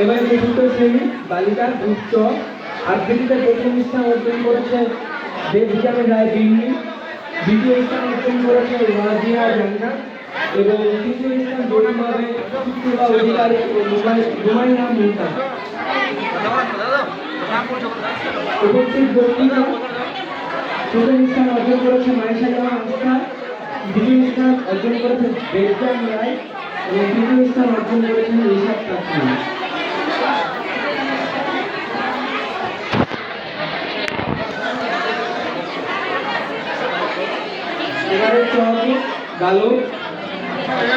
এবারে চতুর্থ শ্রেণী বালিকা গ্রুপ চ আবৃত্তিতে প্রথম স্থান অর্জন করেছে দেবযানী রায় বিন্নি, দ্বিতীয় স্থান অর্জন করেছে রাজিয়া জান্নাত এবং তৃতীয় স্থান জয়ীভাবে সুপ্রভা অধিকারী ও রুমাইনা মুমতাজ। উপস্থিত বক্তৃতা প্রথম স্থান অর্জন করেছে মাইশা জামান আস্থা, দ্বিতীয় স্থান অর্জন করেছে দেবযানী রায় এবং তৃতীয় স্থান অর্জন করেছেন ঋষভ কাকড়া। এবারে চৌকি গালো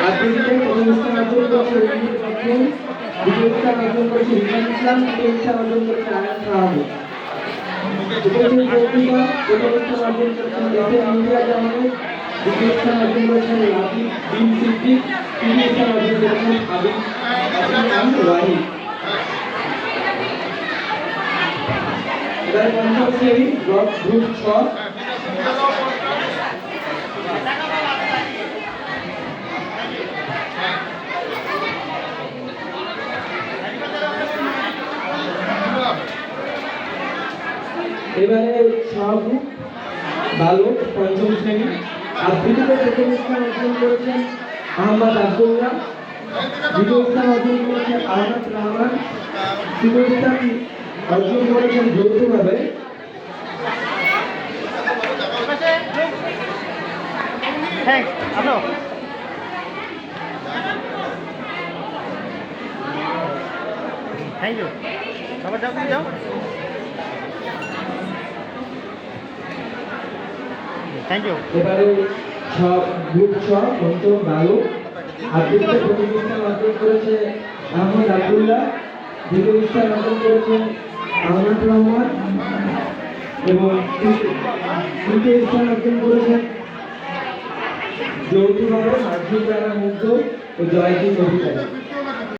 আবৃত্তিতে প্রথম স্থান অর্জন করেছে রবীন্দ্র কাপুর, দ্বিতীয় স্থান অর্জন করেছে রিফাত ইসলাম, তৃতীয় স্থান অর্জন করেছে আয়ান সাহাবু। উপস্থিত বক্তৃতা প্রথম স্থান অর্জন করেছেন এস এম ইন্দিরা জামানের, দ্বিতীয় স্থান অর্জন করেছেন রাবিব বিন সিদ্দিক, তৃতীয় স্থান অর্জন করেছেন হাবিব ওয়াহিদ। এবারে পঞ্চম শ্রেণী গ্রুপ ছ এবারে শাহবু বালক পঞ্চম শ্রেণী আবৃত্তিতে প্রথম স্থান অর্জন করেছেন আহমদ আব্দুল্লাহ, দ্বিতীয় স্থান অর্জন করেছেন আহমদ রহমান, তৃতীয় স্থান অর্জন করেছেন যৌথভাবে থ্যাংক ইউ। সবাই যাও, তুমি যাও। Thank you. এবারে গ্রুপ ছ পঞ্চম বালক আবৃত্তিতে প্রথম স্থান অর্জন করেছে আহমদ আব্দুল্লাহ, দ্বিতীয় স্থান অর্জন করেছেন আহমদ রহমান এবং তৃতীয় স্থান অর্জন করেছেন যৌথভাবে মার্জিন রানা মুগ্ধ ও জয়দীপ অধিকারী।